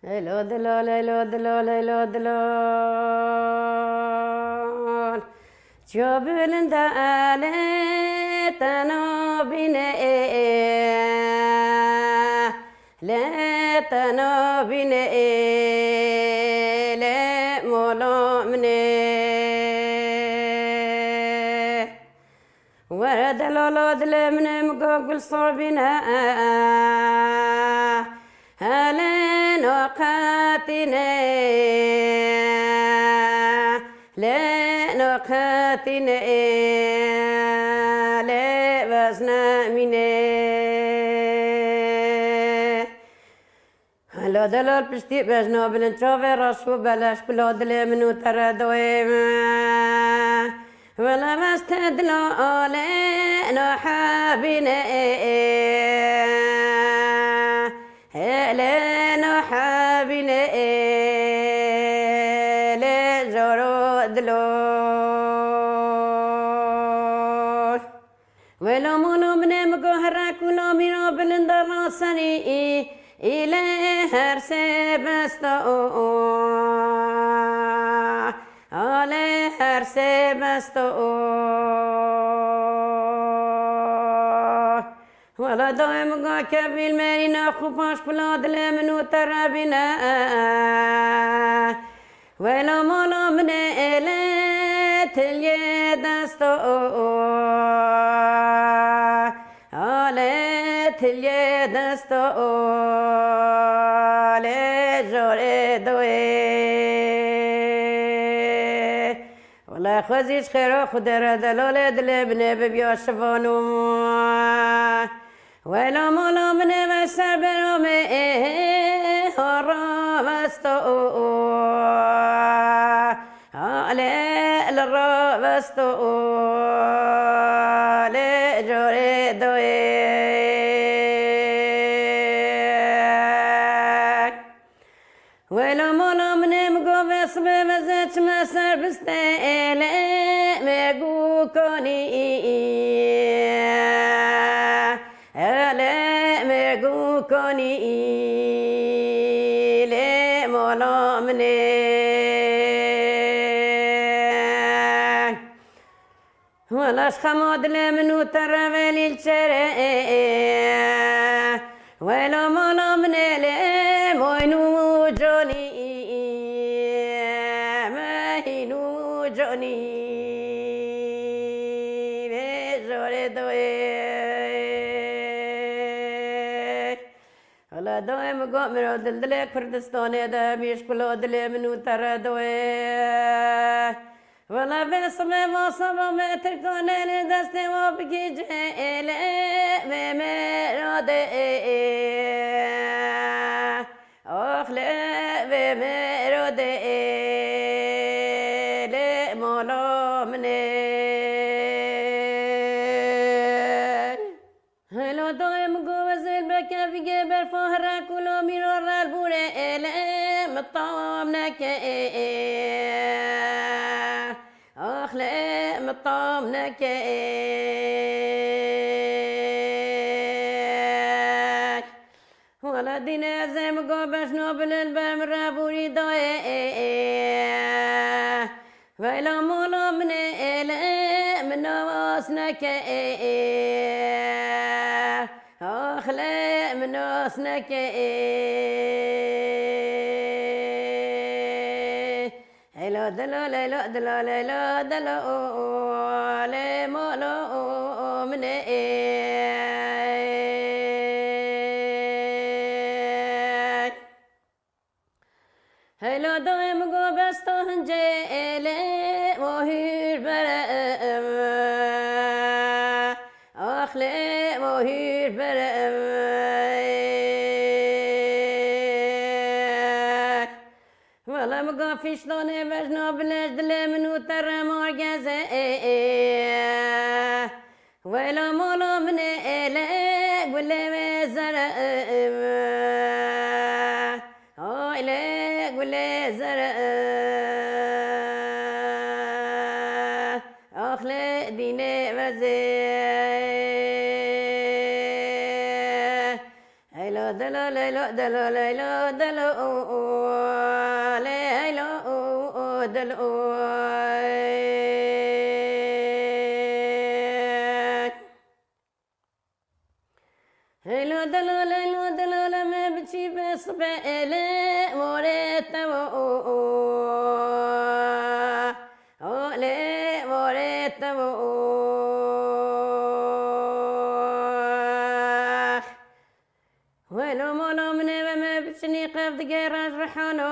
ليلو دلو ليلو دلو ليلو دلو جبل دالي تنو بيني لا تنو بيني لا مولو مني ورد الولد من مقوقل صوبنا هلين وقاتنا لين وقاتنا لبسنا مني هلا دلال بشتي بجنا بلنشوفي رشو بلاش كلو دلي منو تردوي ولا مستدلو لين وحابنا لين وحابنا لجرو دلو ولو مولو من مقهرة كلو مينو بلندر راسني إلى هرسي بستو على هرسي بستو ولا دائم كفي المارينا خفاش بلاد لمنو ترابنا ولا مولو من إلى تلي دستو على تلي دستو على جوري دوي ولا خزيش خيرو خدر دلولة دلبني ببيو شفانو ولا مولو من بسر برومي هرابستو على الرابستو على جوري دوي ولا مولو من مقوبس بمزج مسر بستيلي ميقو كوني ميقو كوني لي مولو مني ولاش خمود لمنو ترابلي الشرق ولا مولو مني لي موينو جوني مهينو جوني بجوري دوي ولا دوي مقامر دلدلي كردستاني دا بيشكلو دلي منو ترى دوي ولا بسمي وصبا متركوني لدستي وبكي جهيلي بمرودي أخلي بمرودي لمولو مني هلو دويم قوزل بكا في جبل فهرة كلو ميرور البوري مطعم نكي أخلي مطعم نكي ولا دينا زي مقوبش نوبل البام رابوري دوي ويلا مولو من من واسنك أخلي من واسنك هلو دلو ليلو دلو ليلو دلو لي مولو من هلو دوم قوبستو هنجيلي وهير برأم أخلي وهير برأم ولا مقافيش لوني بجنو بلاش دلي منو ترى مرقزة ولا مولو من إلي قولي وزرأم ولا زرع أخلي ديني وزي هلو دلو ليلو دلو ليلو هلو دلو ما بتشي بس بقلق موريت لا موريت ولو مولو من ما بتشني قف دقيراج رحانو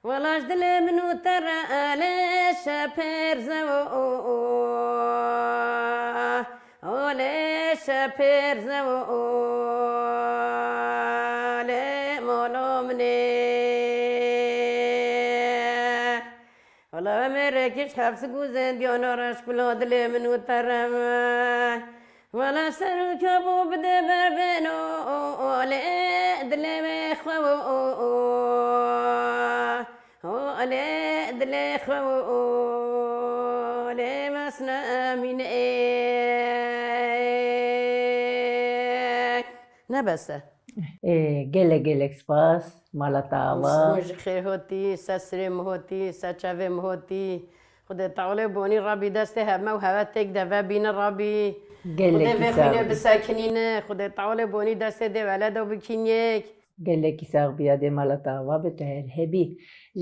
ولاش دل منو ترى ليش بيرزو ليش بيرزو لي مولو مني والله مركش حبس جوزين ديانا راش كل دل منو ترى ولا سرو كبو بده بربنو لا دلي مخو لا دلي خو لا مسنا من نبسه گله سپاس مالتاوا مش خير هوتي سسرم هوتي سچوم هوتي خود تعالی بونی ربی دسته همه و هوا تک دفعه بین ربی گله خود خونه بسکنینه خود تعالی بونی دسته ده ولد و بکین یک گله کیساق بیاده مالتاوا بتهر هبی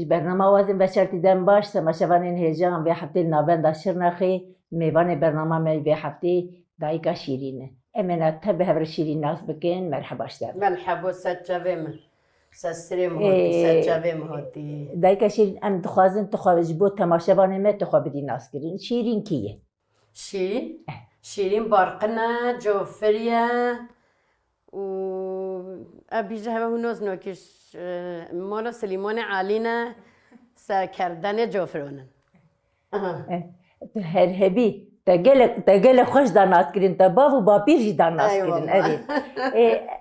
برنامه وازم بشرتی دم باش سماشوانین هجان به هفته نابن داشر نخی میوان برنامه می به هفته دایکا شیرینه امنت به هر شیرین ناس بکن مرحبا شدم مرحبا سچوم سسرم هوتی سچوم هوتی دایکا شیرین ام دخوازن تخواهش بود تماشوانه می تخواه بدی ناس کرین شیرین کیه؟ شیرین بارقنا جوفریا و ابیجه همه هنوز نوکش مالا سلیمان علینا سرکردن جوفرونن هر هبی تا گله خوش در ناس کرین تا باو و باپیر جی در ناس کرین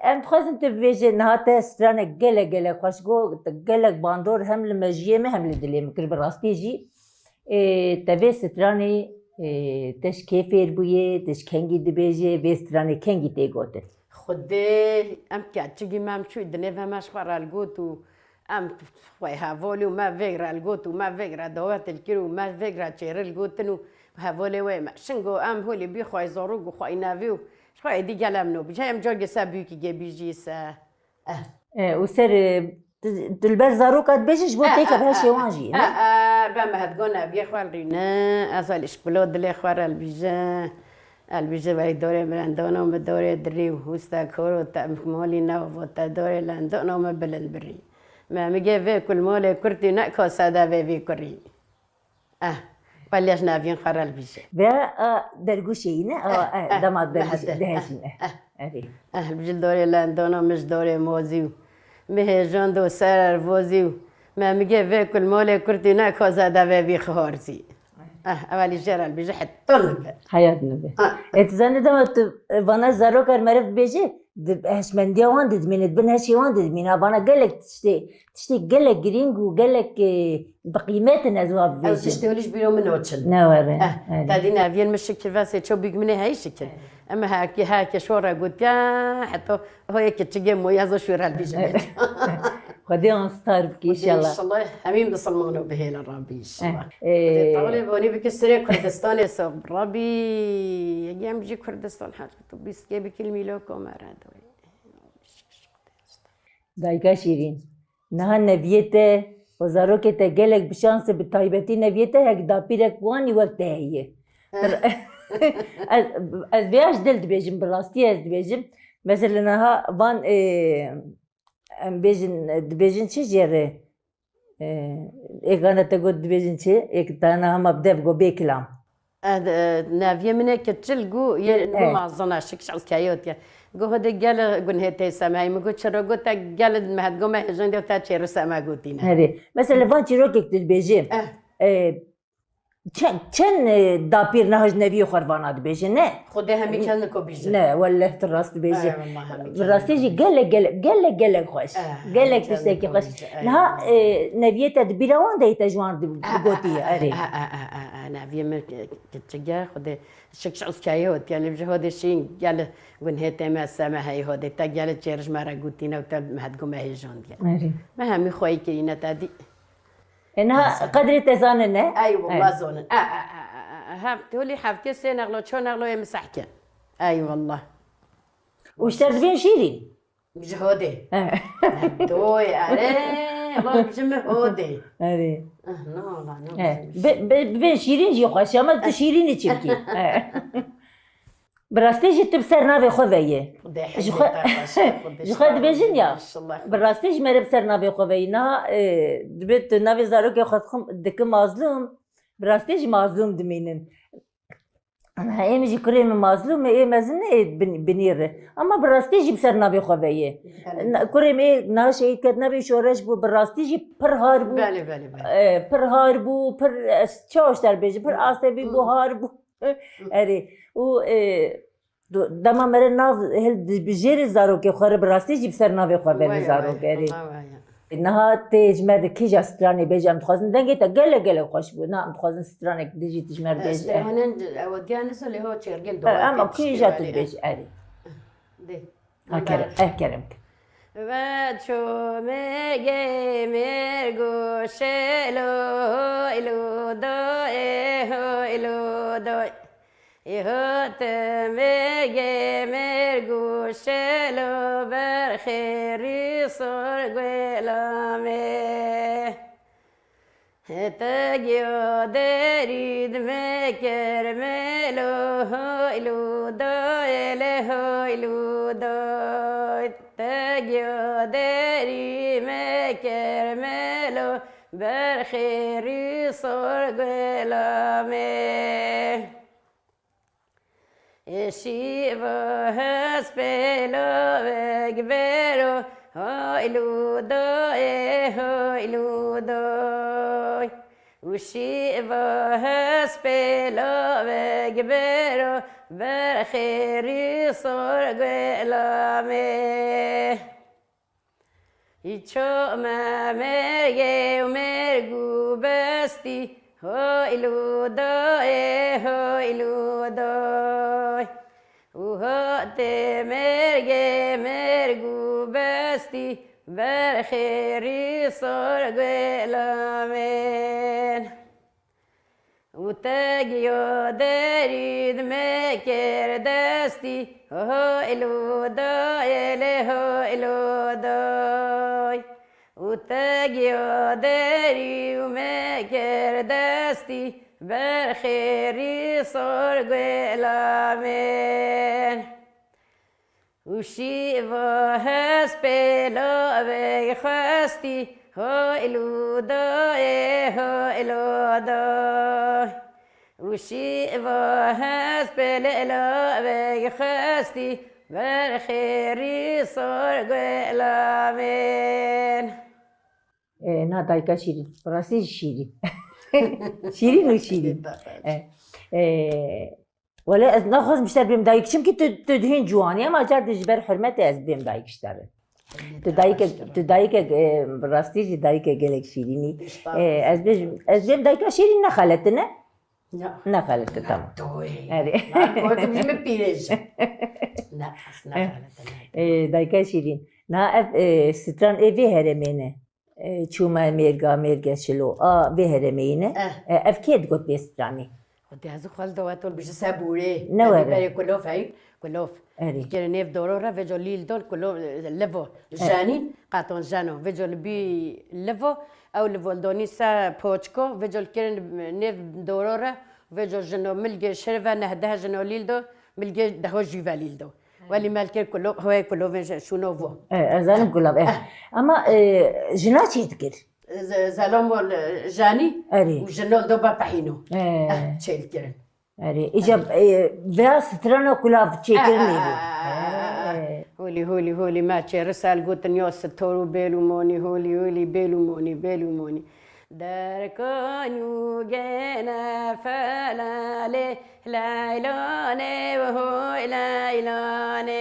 ام خواستم تو بیجه نهاته سترانه گله خوش گو تا گله باندور هم لمجیه می هم لدلی مکر براستی جی تا وی سترانه تش کیفیر بویه تش کنگی دی بیجه وی سترانه کنگی تی گوته خدي ام كاتشي ما مشوي دنيا ما شفر الجوتو ام خوي هافولي وما فيغرا الجوتو ما فيغرا دوات الكيلو ما فيغرا تشير الجوتنو هافولي وما شنغو ام هولي بي خوي زوروغو خوي نافيو خوي دي كلامنو بجاي ام جوجي سابيكي جيبيجي سا وسر تلبس زاروكات بيجيش بوتيك بهالشي وانجي بما هتقولنا بي خوي الرينا اصل اشكلود اللي خوار البيجا البيجا باي دوري براندونا وما دوري دري وهوستا كورو تا مولي ناو تا دوري لاندونا وما بلن بري ما مجي في كل مولي كرتي ناكو سادا في كوري بليش نافين خرا البيجا بلا درقوشينا دمات دهشنا البيجا دوري لاندونا مش دوري موزيو مهجان دو سر فوزيو ما مجي في كل مولي كرتي ناكو سادا في خورزي اولی جرال بیجه حتون حیات نبه اتزانه دمت وانا زارو کر مرف بیجه هشمندیا وان دید مینت بن هشی وان دید مینا وانا گلک تشتی گلک گرینگ و گلک بقیمت نزواب بیجه او تشتی ولیش بیرو من وچن نواره تادین اوین مشکل واسه چو بیگ منه هاي شکل اما هاكي شورا قلت يا حتى هو يكتشجي مو يازو شورا البيجه خدي انستار بك ان شاء الله ان شاء الله همين بصلمونو بهيل الربي ان شاء الله طولي بوني بكسري كردستان سو ربي يجي بيجي كردستان حاجه بيسكي بكلمه لكم ارادو دايكا شيرين نها نبيته وزارو که تگلک بشانس به تایبتی نبیته هک داپیرک وانی وقت هیه از بیاش دل دبیجم براستی از دبیجم مثلا نها وان دبیجن چه جره اگه نتا گود دبیجن چه یک تانا هم ابدف گو بیکلام نافيه منك تشلقو ينو معظنا شكش على الكايوت قو هذا قال قن هتي سماي ما قلت شرو قلت قال ما هتقوم هجن دي وتاتشيرو سما قلتينا هذه مثلا فان تشيروكك تلبيجي چن داپیر نهج نبی خوربانات بیجه نه خودها همی کن کو بیجه نه ولی تراست بیجه راستی جی گله خوش گله تشتی کی خوش نه نبیت دبیروان دیت جوان گوتی اره أنا في من كتجاه خد شكش عص كاي هود قال بجه هود الشين قال ونهي تما السما هاي هود تقال تشيرش مرة قلتينا وتب ما هتقوم هاي جون قال ما هم خوي كينا تادي إنها قدر تزاننا أي والله زون هفتولي حفتي سنة أغلو شون أغلو يمسحك أي والله وش تربين شيرين بجه هودي دوي والله بجمع هودي أري نو بين شيرين جي خوش ما انت شيرين تشبكي براستي جيت بسر نافي خويه جو خد بيجن يا براستي جمر بسر نافي خوينا دبت نافي زاروك خدكم دك مظلوم براستي جي مظلوم دمينن انا هاي مجي كريم مظلوم ايه مازن بنير اما براستي جي بسر نافي خويه كريم ايه ناشي كد نافي شورش بو براستي جي پر هاربو پر هاربو پر چاوش در بيجي پر آسبي بو هاربو اري و دما مره ناف هل بجير زارو که خور براستی جیب سر ناف خور بر زارو کردی اینها تجمر کی جسترانی بجام خواستن دنگی تا گله خوش بود نه خواستن سترانی دیجی تجمر بج هنن اودیانس اللي هو چرگل دو اما کی جات بج اری ده اکرم و چو میگه مرگو شلو ایلو دو ایلو دو يهوت مرجع مرجو شلو برخيري صور قلامي تجيو دريد مكر ملو هويلو دايل هويلو داي تجيو دري مكر ملو برخيري صور قلامي Shiva has pelo vegbero hoiludo hoiludo Shiva has pelo vegbero verkheri sorgelame Icho ma merge mergu besti hoiludo hoiludo وهات مرگو بستی برخیری سرگ لامن و تگیو درید مکر دستی هایلو دای و تگیو دری و مکر دستی برخيري صرق الامين وشيفا هسبلا بخستي هايلو داي وشيفا هسبلا بخستي برخيري صرق الامين نادايكا شيرين براسي شيرين شيرين وشيرين ولا ناخذ مشتر بيم دايك شمكي تدهين جواني اما جار تجبر حرمتي از بيم دايك اشتر تدايك براستي دايك جالك شيريني از بيم دايك شيرين نخلتنا نخلت تمام هذه كنت مبيرج لا دايك شيرين نا ستران ايفي هرمينه چوما مرگا شلو به هرمینه افکید گفت بیسترانی خدي هذا خال دواتول بيجي سابوري نوره بري كلوف هاي كلوف كان نيف دورورا فيجو ليل دول كلوف ليفو جانين قاتون جانو فيجو بي ليفو او ليفو دوني سا بوتشكو فيجو كان نيف دورورا فيجو جنو ملقى شرفه نهدها جنو ليل دو ملقى دهو جيفا ليل دو واللي مالك كله هو كله شو نوفو زالم كلها اما جنات يذكر زالوم جاني اري وجنو دوبا بحينو تشيل كرن اري اجاب فاس ترانو كلها تشيكرني هولي ما تشي رسال قلت نيوس تورو بيلو موني هولي بيلو موني دركانيو جينا فلالي لايلاني وهو لايلاني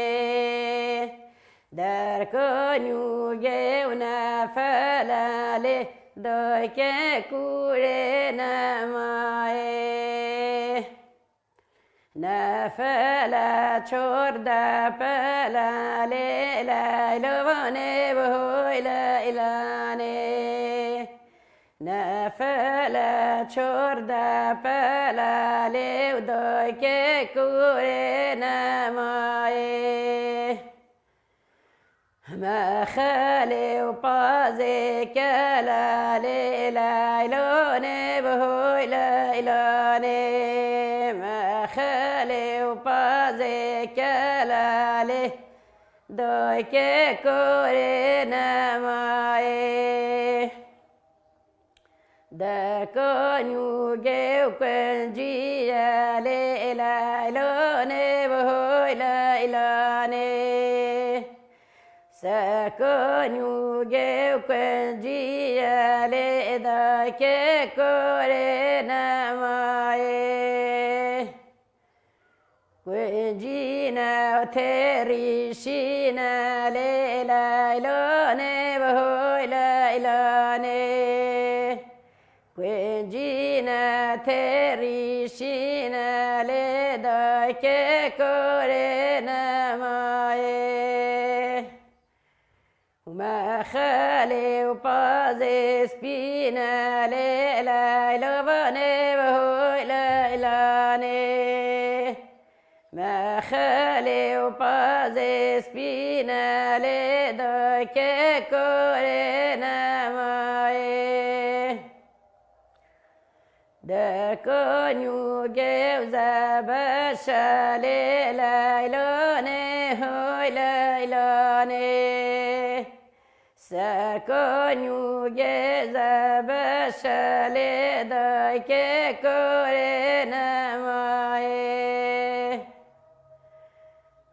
دركانيو جينا فلالي دوی که کوره نمایه نفلا چورده پلا لیلانه بهوی لیلانه نفلا چورده پلا لیو دوی که کوره نمایه ما خالی و پازی کلا لیلانه بهوی لیلانه ما خالی و پازی کلا لی دوی که کوری نمایه دا کنیوگه و کنجیه لیلانه بهوی لیلانه سکنیوگه و کنجیه لیدا که کوری نمایه کنجینا و تریشینا لیلانه بهوی لیلانه کنجینا تریشینا لیدا که کوری نمایه ما خالی و پازی سپینا لیلانه بهوی لیلانه ما خالی و پازی سپینا لیدا که کوری نمایه دا کنیوگه و زبشا لیلانه هوی لیلانه سکنیوگه زبشا لیدا که کوری نمایه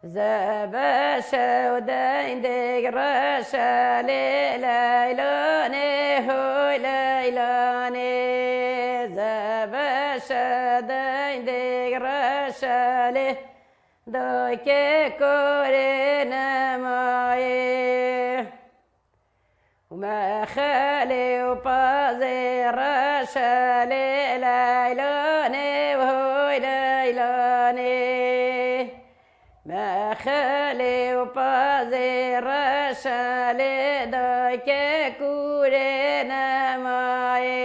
زبشا و دندگ رشا لیلانه هوی لیلانه زبشا دندگ رشا لیدا که کوری نمایه ما خالی و پازی رشا لیلانه وهوی لیلانه ما خالی و پازی رشا لیدا که کوری نمایه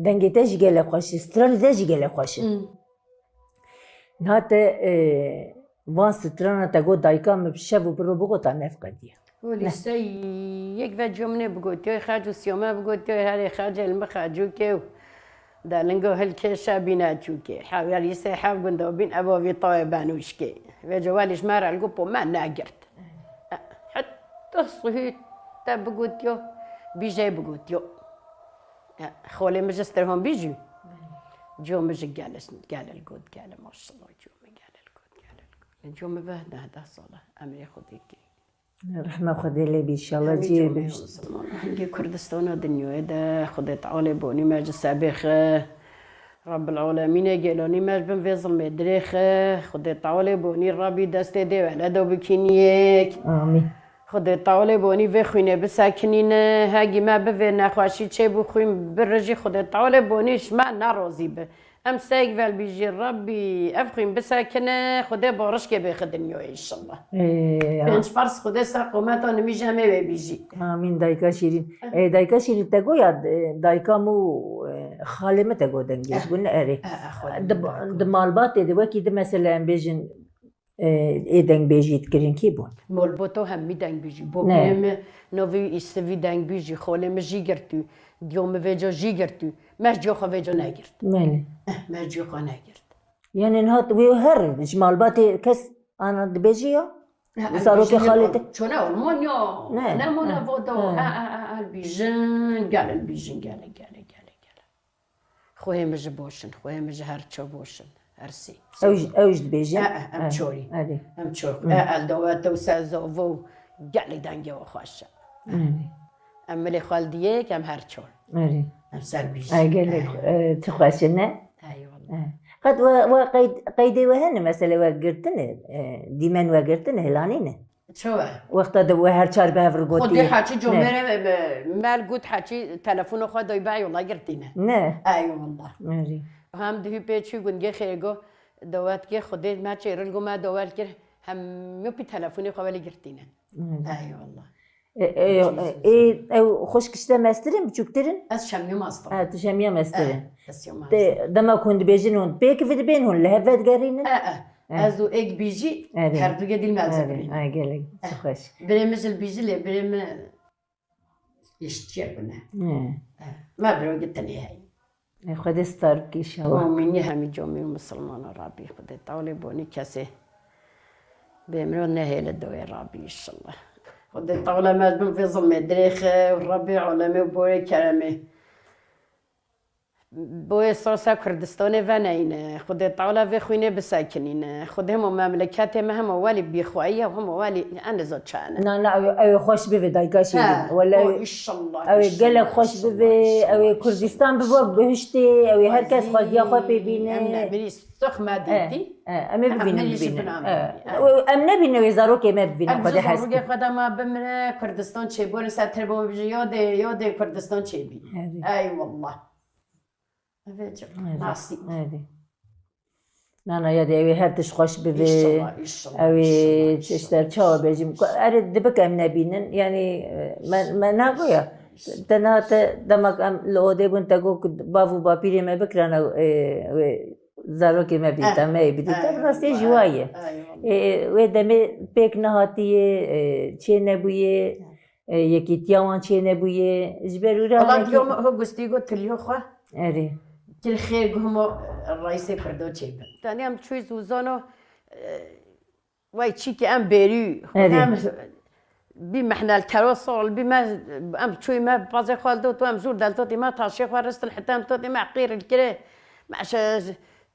دنگی تاش گله خوشی ستران تاش گله خوشی نهات وان ستران تا گو دایکا مبشب و برو بگو تا نفقدیه ولسه یک و جمله بگوتی خرج و سیامه بگوتی هر خرج علم خرجو که دالنگو هل که شابینا چوکه حاولی سه حاو گنده بین اباوی طایبانوش که و جوالش مار الگوپو ما ناگرد حتی صحیح تا بگوتیو بیجای بگوتیو خوله مجستر هم بیجو جو مجه گالش گال الگود گال ماشالله جو مگال الگود گال الگود جو مبهد هذا صلاة امر خودی که رحمة خدي لي بإن شاء الله جي هنجي كردستان دنيا ده خدي تعالى بوني ماج سابخ رب العالمين جلوني ماج بن في ظلم دريخ خدي تعالى بوني ربي دست دي ولا دو بكينيك آمين خدي تعالى بوني في خوينة بساكنين هاجي ما بفي نخواشي تشي بخوين برجي خدي تعالى بونيش ما ناروزي به ام سايق بيجي ربي افخم بساكنه خدي بارش كي بيخدنيو ان شاء الله انش فرس خدي ساقومات انا ميجي همه بيجي آمين دايكا شيرين دايكا شيرين تقول يا دايكا مو خالمة تقول دنجيش قلنا اري دمالبات دواكي ده مثلا بيجن دنگ بيجي تكرين كيبون مولبوتو هم دنگ بيجي بوبم نوفي استوي دنگ بيجي خالم جيگرتو ديوم فيجو جيگرتو مش جو خو فيجو ناگرت مالي مش جو خو ناگرت يعني نهات ويهر جمالباتي كس انا دبيجيو صاروا كي خالتك شنو المونيو لا مونا فوتو البيجن قال البيجن قال خويا مش بوشن خويا مش هرتشو بوشن هرسي اوج دبيجي ام تشوري ام تشوري الدوات وسازوفو قال لي دانجا وخوشا ام لي خالديه كم هرتشور ام سربيج قال لك تخواشنا اي والله قد وقيد قيدي وهن مثلا وقرتنا ديمان وقرتنا هلانينا شو وقتا دو هر چار به هفر گوتی خودی حاجی جمعه مال گوت حاجی تلفن خود دوی بای والله گرتینه نه ای والله آره هم دهی پیچی گنگه خیرگو دوات که خودی ما چیرل گو ما دوات که هم میپی تلفنی خواهی گرتینه ای والله او خوش کشته مسترین بچوکترین از شمی ماستر تو شمیه مسترین از شمی ماستر دما کند بیجن هون بیک فید بین هون لهفت گرینن از او ایک بیجی هر دو گدیل مالزبرین آه گله خوش بريمز البيجلي بريم يشتيقنا ما برو قلت لي هاي خود استار کی شوا ومني همي جومي مسلمان ربي خد طالبوني كسي بيمرو نهيل الدوي ربي ان شاء الله خد طاولة ما في ظلمة دريخ والربي علمي وبوري كرمي بوی سرسا کردستان ونین خود طاوله و خوینه بساکنین خود هم مملکت هم والی بیخوایی و هم والی اندازه چانه نه نه او خوش به دایگاش ولا او گله خوش به او کردستان به بهشتی او هر کس خواهی خو ببینه امنا بری سخ ما دیدی ام ببینم ام نبینه وزارو که ما ببینه خود هست ام خود ما بمره کردستان چه بون ساتر بو یاد کردستان چه بی ای والله ناصي نه یادی اوی هر تش خوش ببی اوی تشتر چا بجیم اره دبک ام نبینن یعنی من نگویا تنها دمک ام لوده بون تگو بابو باپیری ما بکرن زارو که ما بیتم ما بیتم راستی جوایه و دمی پک نهاتیه چه نبویه یکی تیاوان چه نبویه جبرورا والله اليوم هو قصدي قلت له خو اره كل خير هم الرئيس كردو تشيب تاني ام شوي زوزانو واي تشيكي ام بيري ام بمحنا الكروسول بما ام شوي ما بازي خالدو تو ام زور دالتوتي ما تاشي خارست الحتام توتي ما عقير الكري معش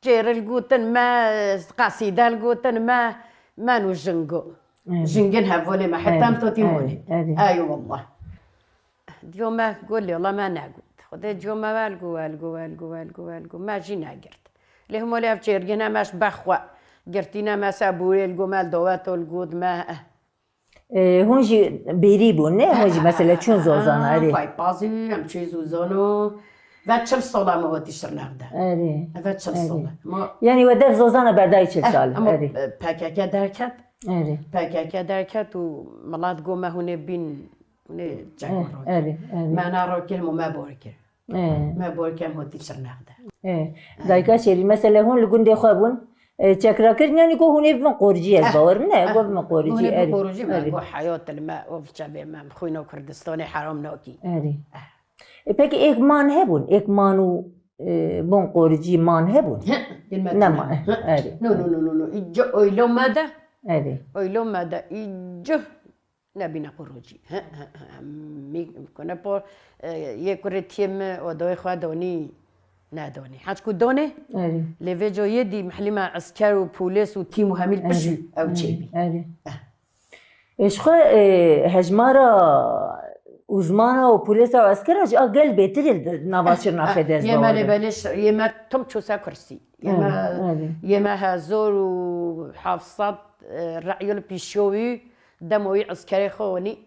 جير القوتن ما قصيده القوتن ما نوجنقو جنقنها فولي ما حتام توتي موني اي والله اليوم قول لي والله ما نعقو خدای جوم والگو ما جینا گرد له هم ولی افچر گنا ماش بخوا گرتینا ما سابوری الگومال دوات الگود ما هونجی بیری بون نه هونجی مثلا چون زوزان آره پای بازی هم چی زوزانو و 40 ساله ما هاتی شرناقده آره و 40 ساله یعنی و در زوزان بردای 40 سال آره پاکاکا درکت آره پاکاکا درکت و ملات گومه هونه بین نه جاکور آره ما نارو کلمو ما بورکر ما بورکم هاتی شرناقده دایکا شری مثلا هون لگونده خوابون چکرا کرد یعنی که هونه بفن قرجی از باور نه گفت من قرجی هونه بقرجی ما گفت حیات الماء و شبه ما خوینو کردستان حرام ناکی آره پک ایک مان هبون ایک مانو بون قرجی مان هبون نه مان آره نو ایجا اویلو ماده آره اویلو ماده ایجا نبینا قروجی میکنه پر یک رتیم و دوی خواه دونی ندونی حاج کو دونه لیوی جایی دی محلی ما عسکر و پولیس و تیم و همیل بشو او چی بی اشخوا هجمارا uzmana و پلیس و عسکر اجا گل بهتر نواشر نافده یه ما لبالش یه ما تم چوسا کرسی یه ما هزار و 700 رعیل پیشوی دموی عسکری خوانی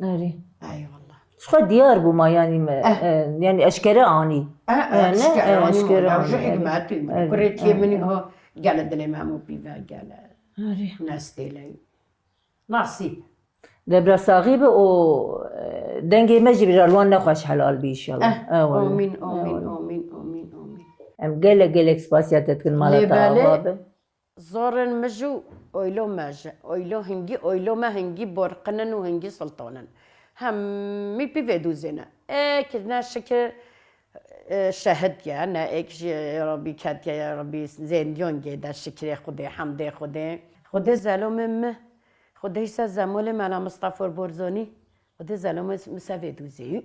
آره ای والله اشخوا دیار بو ما یعنی اشکره آنی اشکره آنی حکمتی کرتی منی ها گل دلی مامو بیوه گل ناس دیلی نصیب دبر صاغيب و دنجي مجي برالوان نخوش حلال بي ان شاء الله امين امين امين امين امين ام قال اكسباسيات كل مالتا بابا زورن مجو اويلو ماجا اويلو هنجي اويلو ما هنجي برقنن وهنجي سلطانا هم مي بيفيدو زينا كنا شكل شهد يا انا ايك يا ربي كات يا ربي زين ديون جدا شكري خدي حمدي خدي زالوم خدای سه زمال ملا مصطفی برزانی خدای زلمه مسافه دوزی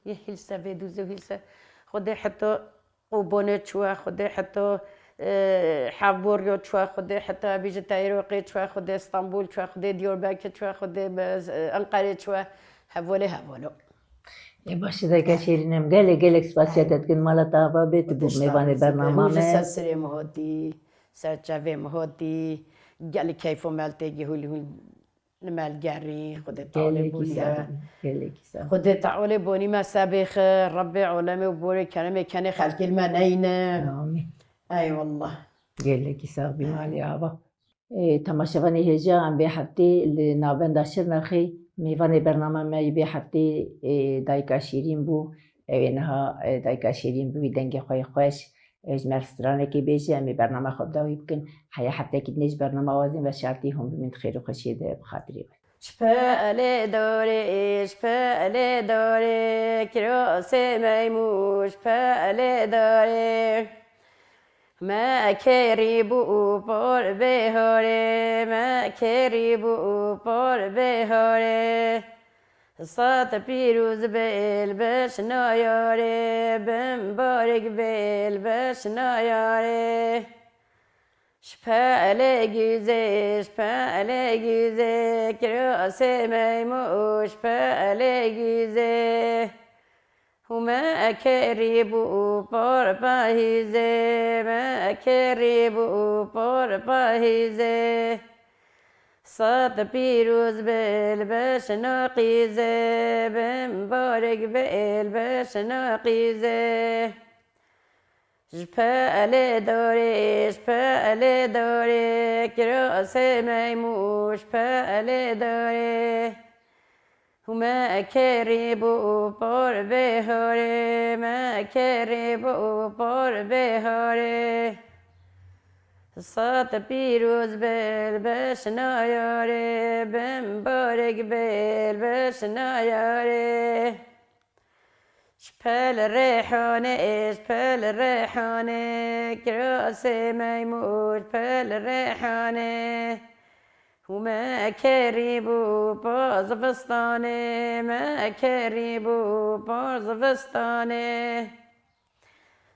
یه هیل سافه دوزی هیل سه خدای حتی قبانه چوا خدای حتی حبوریو چوا خدای حتی بیج تایروقی چوا خدای استانبول چوا خدای دیورباک چوا خدای انقره چوا حواله باشه دیگه شیرینم گل اکسپاسیات کن مالا تابا بیت بود میوانه برنامه سرسری مهدی سرچاوی مهدی قال كيف مالتي هو المال جاري خد تعالي گله بوني کیسا گله کیسا خد تعالي بوني ما سابخ ربي علمي وبوري كلامي كان خلق المنين آمین اي والله گله کیسا بیمالی آبا تماشاوانی هجا ام به هفته لنابند شرنخی میوان برنامه می به هفته دایکا شیرین بو اینها دایکا شیرین بو دنگ خوی خوش اجمر سترانه کی بیشه می برنامه خود داوی بکن حیا هفته که نیش برنامه وازیم و شرطی هم بمند خیر و خوشی ده بخاطری شپاله داره شپاله داره کراس میموش شپاله داره ما کریبو پر بهاره ما کریبو پر بهاره سات پیروز بیل بش نایاره بم بارگ بیل بش نایاره شپاله گیزه کراس میمو شپاله گیزه وما كريبو بار باهيزه ما كريبو بار باهيزه صاد بيروز بالباش ناقيزه بمبارك بالباش ناقيزه شپاله داره کراس میمو شپاله داره وما كريبو بار بهاره ما كريبو بار بهاره صات پیروز بالبش نایاره بمبارک بالبش نایاره شپل ریحانه کراس میمو شپل ریحانه وما كريبو باز فستانه ما كريبو باز فستانه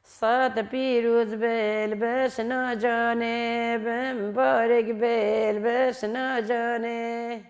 صاد پیروز بالبش ناجانه بمبارک بالبش ناجانه